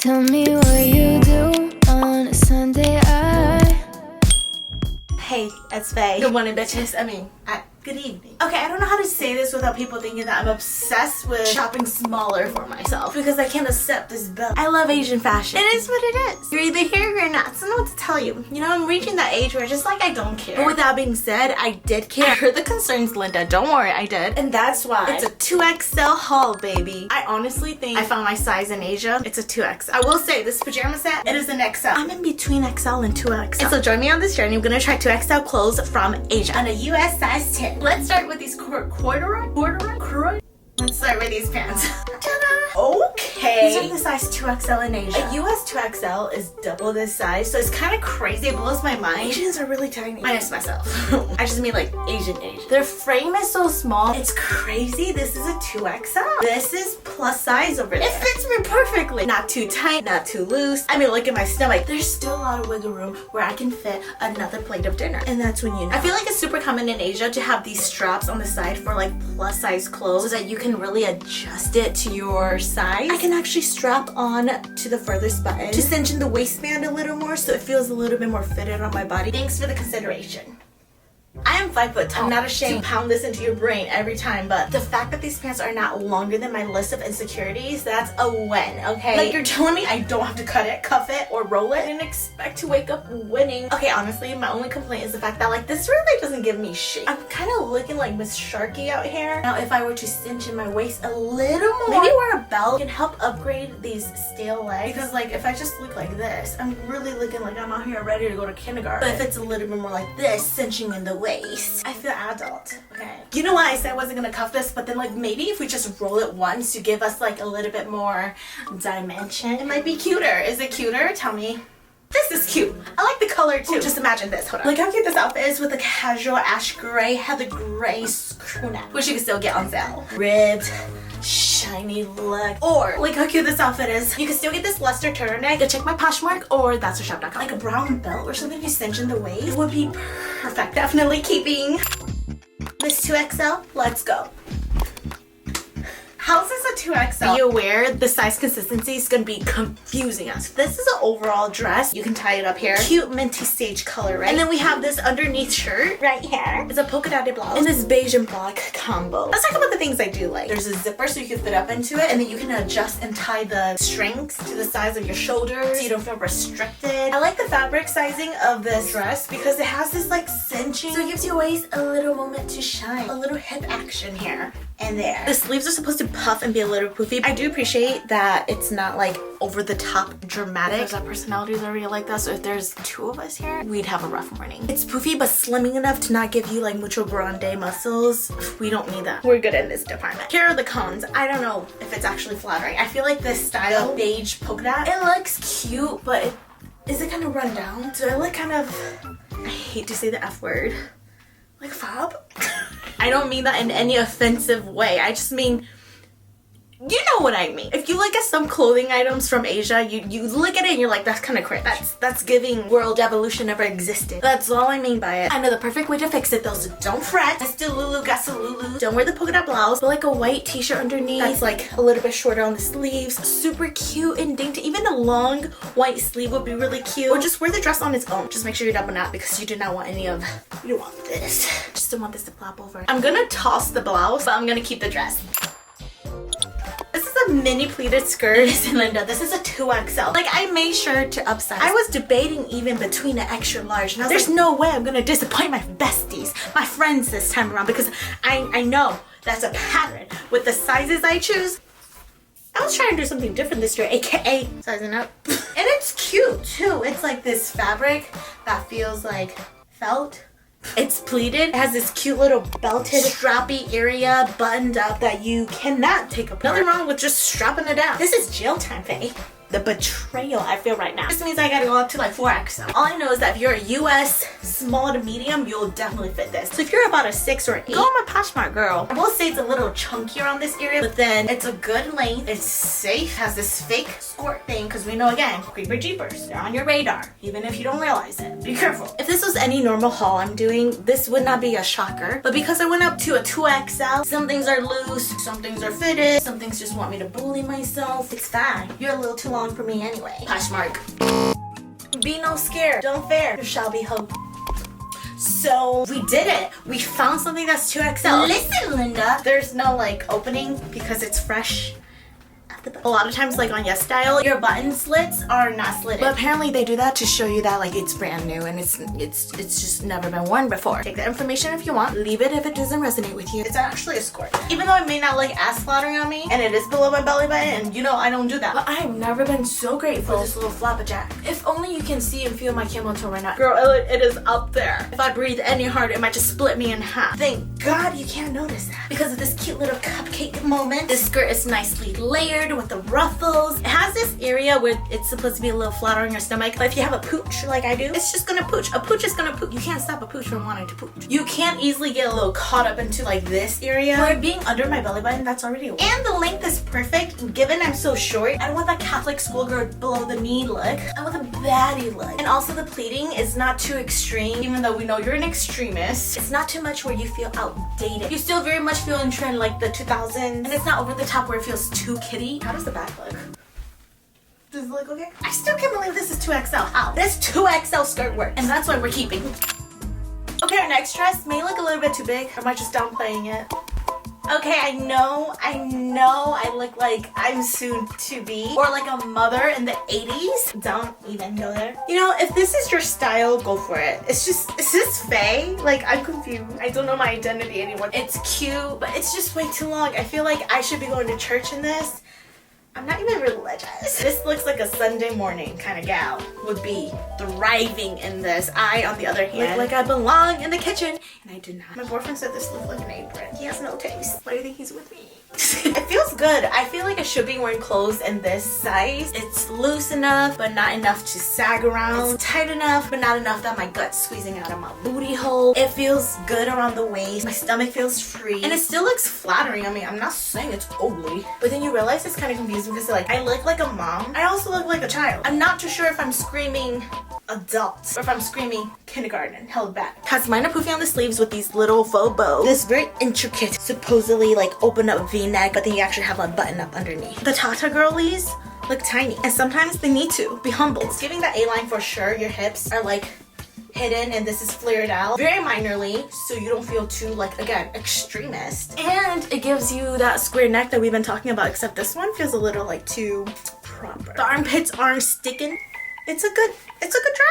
Tell me what you do on a Sunday. Hey, it's Faye. Good morning, bitches. Good evening. Okay, I don't know how to say this without people thinking that I'm obsessed with shopping smaller for myself because I can't accept this belt. I love Asian fashion. It is what it is. You're either here or you're not. So I don't know what to tell you. You know, I'm reaching that age where just like I don't care. But with that being said, I did care. I heard the concerns, Linda. Don't worry, I did. And that's why it's a 2XL haul, baby. I honestly think I found my size in Asia. It's a 2X. I will say this pajama set, it is an XL. I'm in between XL and 2XL. And so join me on this journey. I'm gonna try 2XL clothes from Asia and a US size 10. Let's start with these corduroy. Let's start with these pants. Okay. These are the size 2XL in Asia. A US 2XL is double this size, so it's kind of crazy. It blows my mind. Asians are really tiny. Minus myself. I just mean like Asian. Their frame is so small. It's crazy. This is a 2XL. This is plus size over there. It fits me perfectly. Not too tight, not too loose. I mean, look at my stomach. There's still a lot of wiggle room where I can fit another plate of dinner. And that's when you know. I feel like it's super common in Asia to have these straps on the side for like plus size clothes so that you can really adjust it to your size. I can actually strap on to the furthest button to cinch in the waistband a little more so it feels a little bit more fitted on my body. Thanks for the consideration. I am 5 foot tall. I'm not ashamed to pound this into your brain every time, but the fact that these pants are not longer than my list of insecurities, that's a win, okay? Like, you're telling me I don't have to cut it, cuff it, or roll it and expect to wake up winning. Okay, honestly, my only complaint is the fact that, like, this really doesn't give me shape. I'm kind of looking like Miss Sharky out here. Now, if I were to cinch in my waist a little more, maybe wear a belt, can help upgrade these stale legs. Because, like, if I just look like this, I'm really looking like I'm out here ready to go to kindergarten. But if it's a little bit more like this, cinching in the waist, I feel adult. Okay. You know why I said I wasn't gonna cuff this, but then like maybe if we just roll it once to give us like a little bit more dimension, it might be cuter. Is it cuter? Tell me. This is cute. I like the color too. Ooh, just imagine this. Hold on. Look how cute this outfit is with a casual ash gray, heather gray crew neck, which you can still get on sale. Ribbed, shiny look. Or look how cute this outfit is. You can still get this luster turtleneck. Check my Poshmark or that's a shop.com. Like a brown belt or something to cinch in the waist would be perfect. Definitely keeping this 2XL. Let's go. How is this a 2XL? Be aware the size consistency is going to be confusing us. This is an overall dress. You can tie it up here. Cute minty sage color, right? And then we have this underneath shirt right here. It's a polka dotted blouse and this beige and black combo. Let's talk about the things I do like. There's a zipper so you can fit up into it, and then you can adjust and tie the strings to the size of your shoulders so you don't feel restricted. I like the fabric sizing of this dress because it has this like cinching, so it gives your waist a little moment to shine. A little hip action here and there. The sleeves are supposed to puff and be a little poofy. I do appreciate that it's not like over the top dramatic. There's our personalities already like that, so if there's two of us here, we'd have a rough morning. It's poofy but slimming enough to not give you like mucho grande muscles. We don't need that. We're good in this department. Here are the cons. I don't know if it's actually flattering. I feel like this style, beige polka dot, it looks cute, but is it kind of run down? Do I look kind of, I hate to say the F word, like fob? I don't mean that in any offensive way. I just mean, you know what I mean. If you look at some clothing items from Asia, you look at it and you're like, that's kind of cringe. That's giving world evolution never existed. That's all I mean by it. I know the perfect way to fix it though, so don't fret. Mr. Lulu got some Lulu. Don't wear the polka dot blouse, but like a white t-shirt underneath that's like a little bit shorter on the sleeves. Super cute and dainty. Even a long white sleeve would be really cute. Or just wear the dress on its own. Just make sure you double knot because you do not want any of, you don't want this. Just don't want this to flop over. I'm gonna toss the blouse, but I'm gonna keep the dress. This is a mini pleated skirt. Listen, Linda, this is a 2XL. Like, I made sure to upsize. I was debating even between an extra large. And I was there's no way I'm gonna disappoint my besties, my friends this time around, because I know that's a pattern with the sizes I choose. I was trying to do something different this year, aka sizing up. And it's cute too. It's like this fabric that feels like felt. It's pleated. It has this cute little belted strappy area buttoned up that you cannot take apart. Nothing wrong with just strapping it down. This is jail time, Faye. The betrayal I feel right now. This means I gotta go up to like 4XL. All I know is that if you're a US small to medium, you'll definitely fit this. So if you're about a 6 or an 8, go on my Poshmark, girl. I will say it's a little chunkier on this area, but then it's a good length. It's safe. Has this fake skirt thing, because we know again, creeper jeepers. They're on your radar, even if you don't realize it. be careful. If this was any normal haul I'm doing, this would not be a shocker. But because I went up to a 2XL, some things are loose, some things are fitted, some things just want me to bully myself. It's fine. You're a little too long for me anyway. Poshmark. Be no scared. Don't fear. There shall be hope. So we did it. We found something that's 2XL. Listen, Linda. There's no like opening because it's fresh. A lot of times like on Yes Style, your button slits are not slitted. But apparently they do that to show you that like it's brand new and it's just never been worn before. Take that information if you want. Leave it if it doesn't resonate with you. It's actually a skirt. Even though it may not look as flattering on me and it is below my belly button, and you know I don't do that. But I have never been so grateful for this little flapperjack. If only you can see and feel my camel toe right now. Girl, it is up there. If I breathe any harder, it might just split me in half. Thank God you can't notice that. Because of this cute little cupcake moment. This skirt is nicely layered with the ruffles. It has this area where it's supposed to be a little flatter on your stomach, but if you have a pooch like I do, it's just gonna pooch. A pooch is gonna pooch. You can't stop a pooch from wanting to pooch. You can't easily get a little caught up into like this area. For it being under my belly button, that's already okay. And the length is perfect. Given I'm so short, I don't want that Catholic schoolgirl below the knee look. I want the baddie look. And also the pleating is not too extreme, even though we know you're an extremist. It's not too much where you feel outdated. You still very much feel in trend like the 2000s, and it's not over the top where it feels too kiddie. How does the back look? Does it look okay? I still can't believe this is 2XL. How? This 2XL skirt works, and that's why we're keeping. Okay, our next dress may look a little bit too big. Or am I just downplaying it? Okay, I know I look like I'm soon to be, or like a mother in the 80s. Don't even go there. You know, if this is your style, go for it. Is this Faye? Like, I'm confused. I don't know my identity anymore. It's cute, but it's just way too long. I feel like I should be going to church in this. I'm not even religious. This looks like a Sunday morning kind of gal would be thriving in this. I, on the other hand, look like I belong in the kitchen, and I do not. My boyfriend said this looked like an apron. He has no taste. Why do you think he's with me? It feels good. I feel like I should be wearing clothes in this size. It's loose enough, but not enough to sag around. It's tight enough, but not enough that my gut's squeezing out of my booty hole. It feels good around the waist. My stomach feels free. And it still looks flattering. I mean, I'm not saying it's ugly. But then you realize it's kind of confusing because like I look like a mom. I also look like a child. I'm not too sure if I'm screaming adult or if I'm screaming kindergarten held back. Has mine are poofy on the sleeves with these little faux bows. This very intricate, supposedly like open up V-neck, but then you actually have a button up underneath. The Tata girlies look tiny, and sometimes they need to be humbled. It's giving that A-line for sure. Your hips are like hidden and this is flared out very minorly, so you don't feel too like, again, extremist. And it gives you that square neck that we've been talking about, except this one feels a little like too proper. The armpits aren't sticking. It's a good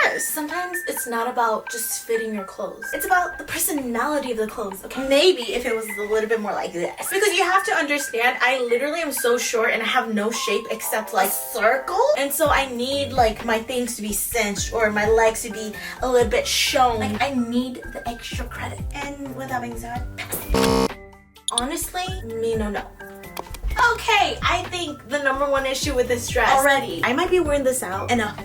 dress. Sometimes it's not about just fitting your clothes. It's about the personality of the clothes, okay? Maybe if it was a little bit more like this. Because you have to understand, I literally am so short and I have no shape except like circle. And so I need like my things to be cinched or my legs to be a little bit shown. Like I need the extra credit. And with that being said, honestly, me no. Okay, I think the #1 issue with this dress already, I might be wearing this out and a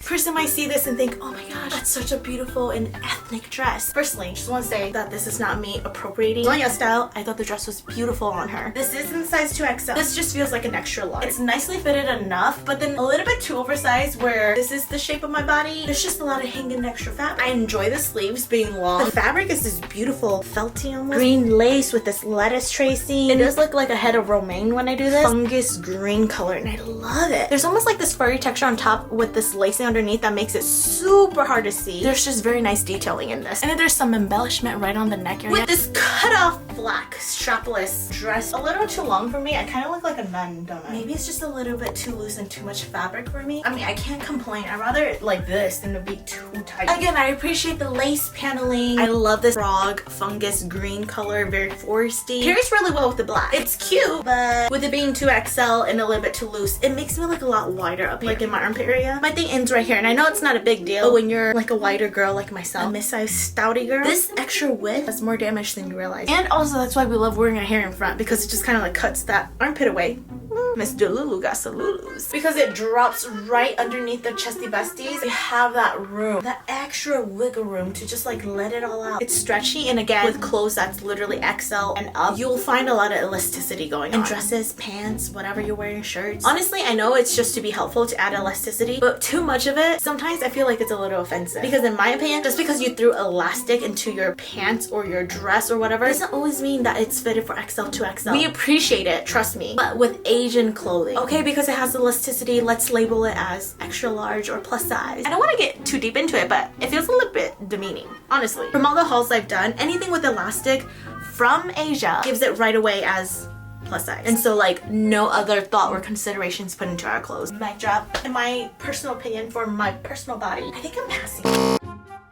person might see this and think, oh my gosh, that's such a beautiful and ethnic dress. Personally, just want to say that this is not me appropriating. On Yes Style, I thought the dress was beautiful on her. This is in size 2XL. This just feels like an extra large. It's nicely fitted enough, but then a little bit too oversized where this is the shape of my body. There's just a lot of hanging extra fabric. I enjoy the sleeves being long. The fabric is this beautiful felty almost green lace with this lettuce tracing. It does look like a head of romaine when I do this. Fungus green color, and I love it. There's almost like this furry texture on top with this lacing underneath that makes it super hard to see. There's just very nice detailing in this. And then there's some embellishment right on the neck area. With this cut off black strapless dress. A little too long for me. I kind of look like a nun, don't I? Maybe it's just a little bit too loose and too much fabric for me. I mean, I can't complain. I'd rather it like this than to be too tight. Again, I appreciate the lace paneling. I love this frog fungus green color, very foresty. Pairs really well with the black. It's cute, but with it being 2XL and a little bit too loose, it makes me look a lot wider up here, like in my armpit area. My thing ends right here, and I know it's not a big deal, but when you're like a wider girl like myself, a mid-sized stouty girl, this extra width does more damage than you realize. And also that's why we love wearing our hair in front, because it just kind of like cuts that armpit away. Miss Delulu got some Lulus. Because it drops right underneath the chesty besties. You have that room, that extra wiggle room to just like let it all out. It's stretchy, and again, with clothes that's literally XL and up, you'll find a lot of elasticity going on. In dresses, pants, whatever you're wearing, shirts. Honestly, I know it's just to be helpful to add elasticity, but too much of it, sometimes I feel like it's a little offensive. Because in my opinion, just because you threw elastic into your pants or your dress or whatever, doesn't always mean that it's fitted for XL to XL. We appreciate it, trust me. But with Asian clothing, okay, because it has elasticity, let's label it as extra large or plus size. I don't want to get too deep into it, but it feels a little bit demeaning, honestly. From all the hauls I've done, anything with elastic from Asia gives it right away as plus size. And so like no other thought or considerations put into our clothes. Mic drop. In my personal opinion, for my personal body, I think I'm passing.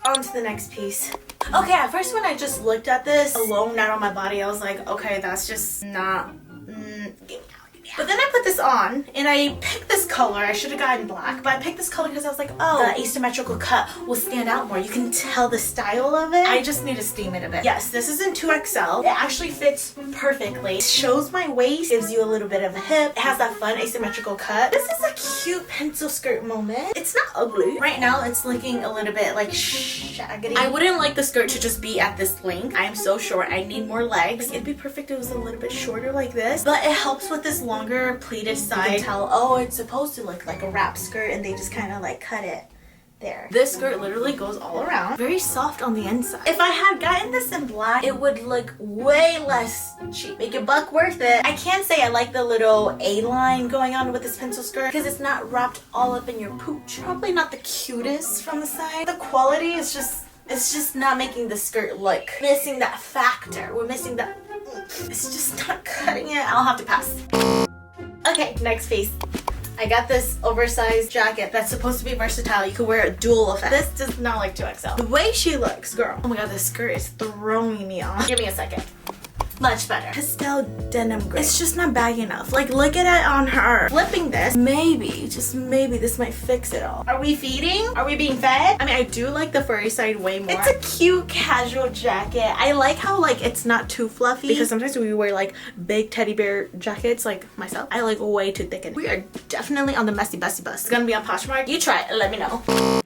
On to the next piece. Okay, at first when I just looked at this alone, not on my body, I was like, okay, that's just not get me out. But then I put this on and I picked this color. I should have gotten black, but I picked this color because I was like, oh, the asymmetrical cut will stand out more. You can tell the style of it. I just need to steam it a bit. Yes, this is in 2XL. It actually fits perfectly. It shows my waist, gives you a little bit of a hip. It has that fun asymmetrical cut. This is a cute pencil skirt moment. It's not ugly. Right now, it's looking a little bit like shaggy. I wouldn't like the skirt to just be at this length. I am so short. I need more legs. It'd be perfect if it was a little bit shorter like this, but it helps with this longer pleated side. You can tell, oh, it's supposed to look like a wrap skirt, and they just kind of like cut it there. This skirt literally goes all around. Very soft on the inside. If I had gotten this in black, it would look way less cheap. Make your buck worth it. I can't say I like the little A-line going on with this pencil skirt because it's not wrapped all up in your pooch. Probably not the cutest from the side. The quality is just, it's just not making the skirt look. Missing that factor. We're missing that. It's just not cutting it. I'll have to pass. Okay, next piece. I got this oversized jacket that's supposed to be versatile. You could wear a dual effect. This does not like 2XL. The way she looks, girl. Oh my god, this skirt is throwing me off. Give me a second. Much better. Pastel denim gray. It's just not baggy enough. Like, look at it on her. Flipping this, maybe, just maybe this might fix it all. Are we feeding? Are we being fed? I mean, I do like the furry side way more. It's a cute casual jacket. I like how like it's not too fluffy, because sometimes we wear like big teddy bear jackets like myself. I like way too thick. We are definitely on the messy bestie bus. It's gonna be on Poshmark. You try it, let me know.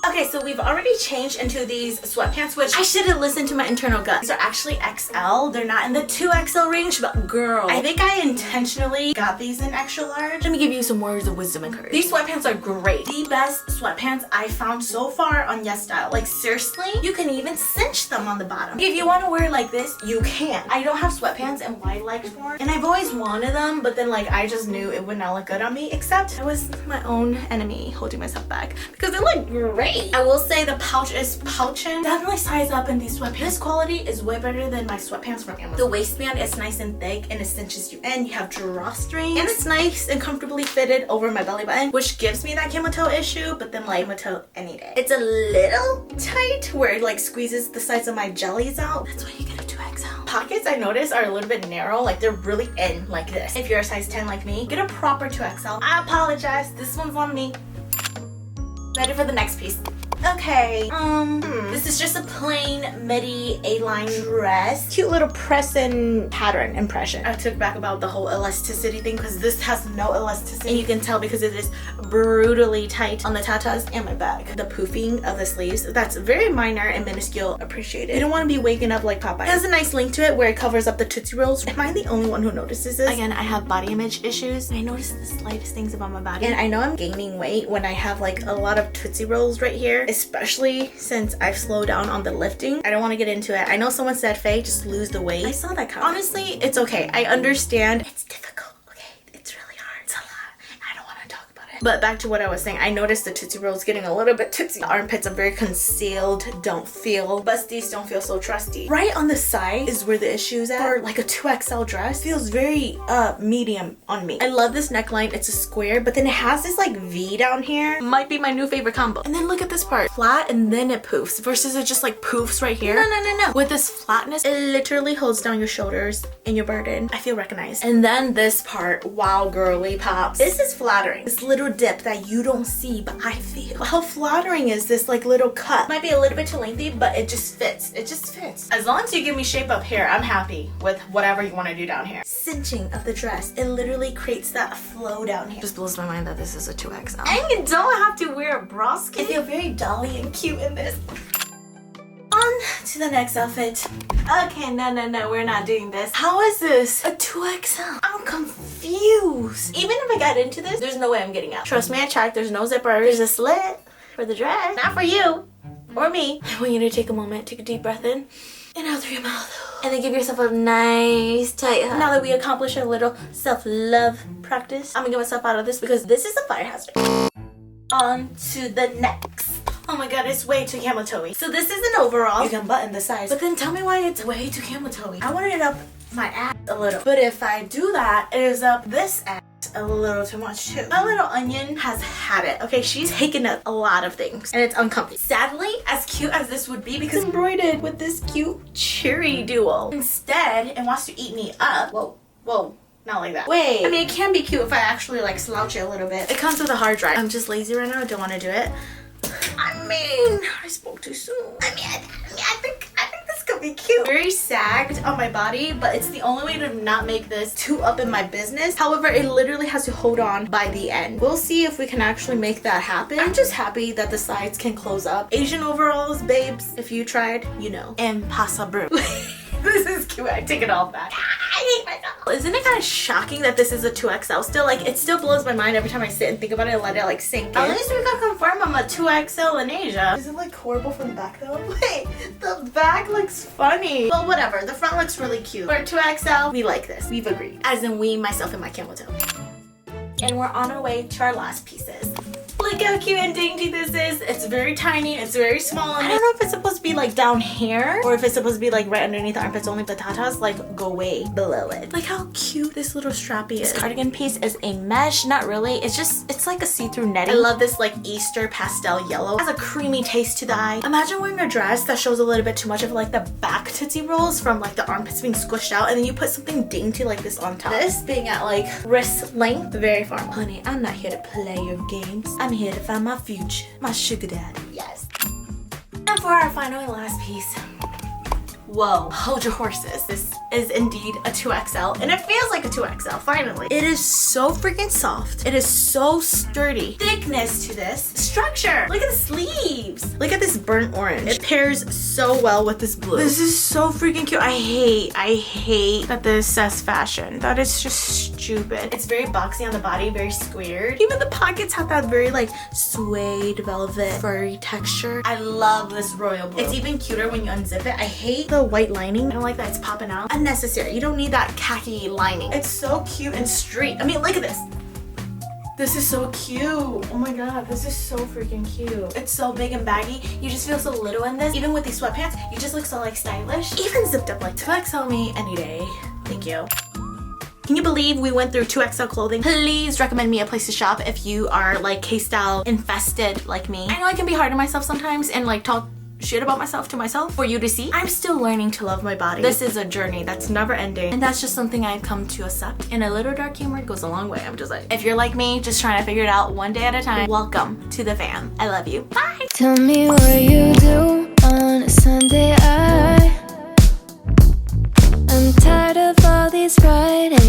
Okay, so we've already changed into these sweatpants, which I should have listened to my internal gut. These are actually XL. They're not in the 2XL range, but girl, I think I intentionally got these in extra large. Let me give you some words of wisdom and courage. These sweatpants are great. The best sweatpants I found so far on YesStyle. Like seriously, you can even cinch them on the bottom. If you want to wear it like this, you can. I don't have sweatpants in wide leg form, and I've always wanted them, but then like I just knew it would not look good on me, except I was my own enemy holding myself back because they look great. I will say the pouch is pouching. Definitely size up in these sweatpants. This quality is way better than my sweatpants from Amazon. The waistband is nice and thick and it cinches you in. You have drawstrings and it's nice and comfortably fitted over my belly button, which gives me that camel toe issue, but then like camel toe any day. It's a little tight where it like squeezes the sides of my jellies out. That's why you get a 2XL. Pockets I noticed are a little bit narrow, like they're really in like this. If you're a size 10 like me, get a proper 2XL. I apologize, this one's on me. Ready for the next piece. Okay, this is just a plain MIDI A-line dress. Cute little press-in pattern impression. I took back about the whole elasticity thing because this has no elasticity. And you can tell because it is brutally tight on the tatas and my back. The poofing of the sleeves, that's very minor and minuscule. Appreciated. You don't want to be waking up like Popeye. It has a nice link to it where it covers up the Tootsie Rolls. Am I the only one who notices this? Again, I have body image issues. I notice the slightest things about my body. And I know I'm gaining weight when I have like a lot of Tootsie Rolls right here. Especially since I've slowed down on the lifting. I don't want to get into it. I know someone said, Faye, just lose the weight. I saw that comment. Honestly, it's okay. I understand. It's difficult, okay? It's really hard. It's a lot. I don't want to talk about it. But back to what I was saying. I noticed the Tootsie Rolls getting a little bit tootsie. The armpits are very concealed. Don't feel. Busties don't feel so trusty. Right on the side is where the issue's at. For like a 2XL dress. Feels very medium on me. I love this neckline. It's a square, but then it has this like V down here. Might be my new favorite combo. And then look at this part. Flat and then it poofs versus it just like poofs right here. No. With this flatness, it literally holds down your shoulders and your burden. I feel recognized. And then this part, wow, girly pops. This is flattering. This little dip that you don't see, but I feel. How flattering is this like little cut? Might be a little bit too lengthy, but it just fits. It just fits. As long as you give me shape up here, I'm happy with whatever you want to do down here. Cinching of the dress, it literally creates that flow down here. Just blows my mind that this is a 2XL. And you don't have to wear a bra skin. I feel very dolly and cute in this. On to the next outfit. Okay, no, we're not doing this. How is this a 2XL? I'm confused. Even if I got into this, there's no way I'm getting out. Trust me, I checked. There's no zipper. There's a slit for the dress. Not for you or me. I want you to take a moment, take a deep breath in and out through your mouth. And then give yourself a nice tight hug. Now that we accomplished a little self-love practice, I'm gonna get myself out of this because this is a fire hazard. On to the next. Oh my god, it's way too camel toe-y. So this is an overall. You can button the sides. But then tell me why it's way too camel toe-y. I wanted it up my ass a little. But if I do that, it is up this ass a little too much too. My little onion has had it. Okay, she's taken up a lot of things and it's uncomfy. Sadly, as cute as this would be, because it's embroidered with this cute cherry duo, instead it wants to eat me up. Whoa. Not like that. Wait. I mean, it can be cute if I actually like slouch it a little bit. It comes with a hard drive. I'm just lazy right now. I don't want to do it. I mean, I spoke too soon. I think this could be cute. Very sagged on my body, but it's the only way to not make this too up in my business. However, it literally has to hold on by the end. We'll see if we can actually make that happen. I'm just happy that the sides can close up. Asian overalls, babes, if you tried, you know. Impossible. This is cute. I take it off back. I hate myself. Isn't it kind of shocking that this is a 2XL still? Like, it still blows my mind every time I sit and think about it and let it like sink in. At least we can confirm I'm a 2XL in Asia. Is it like horrible from the back though? Wait, the back looks funny. Well, whatever. The front looks really cute. For a 2XL, we like this. We've agreed. As in we, myself, and my camel toe. And we're on our way to our last pieces. Look how cute and dainty this is. It's very tiny. It's very small. I don't know if it's supposed to be like down here or if it's supposed to be like right underneath the armpits. Only the tatas like go way below it. Like how cute this little strappy is. This cardigan piece is a mesh. Not really. It's like a see-through netting. I love this like Easter pastel yellow. It has a creamy taste to the eye. Imagine wearing a dress that shows a little bit too much of like the back tootsie rolls from like the armpits being squished out, and then you put something dainty like this on top. This being at like wrist length, very formal. Honey, I'm not here to play your games. I'm here to find my future, my sugar daddy. Yes. And for our final and last piece. Whoa, hold your horses. This is indeed a 2XL, and it feels like a 2XL, finally. It is so freaking soft. It is so sturdy. Thickness to this. Structure. Look at the sleeves. Look at this burnt orange. It pairs so well with this blue. This is so freaking cute. I hate that this says fashion. That is just stupid. It's very boxy on the body, very squared. Even the pockets have that very like suede velvet furry texture. I love this royal blue. It's even cuter when you unzip it. I hate the white lining. I don't like that it's popping out. Unnecessary. You don't need that khaki lining. It's so cute and straight. I mean, look at this. This is so cute. Oh my god, this is so freaking cute. It's so big and baggy. You just feel so little in this. Even with these sweatpants, you just look so like stylish. Even zipped up like 2XL me any day. Thank you. Can you believe we went through 2XL clothing? Please recommend me a place to shop if you are like K-style infested like me. I know I can be hard on myself sometimes and like talk shit about myself to myself for you to see. I'm still learning to love my body. This is a journey that's never ending, and that's just something I've come to accept. And a little dark humor goes a long way. I'm just like, if you're like me, just trying to figure it out one day at a time, welcome to the fam. I love you. Bye. Tell me what you do on a Sunday. I'm tired of all these Fridays.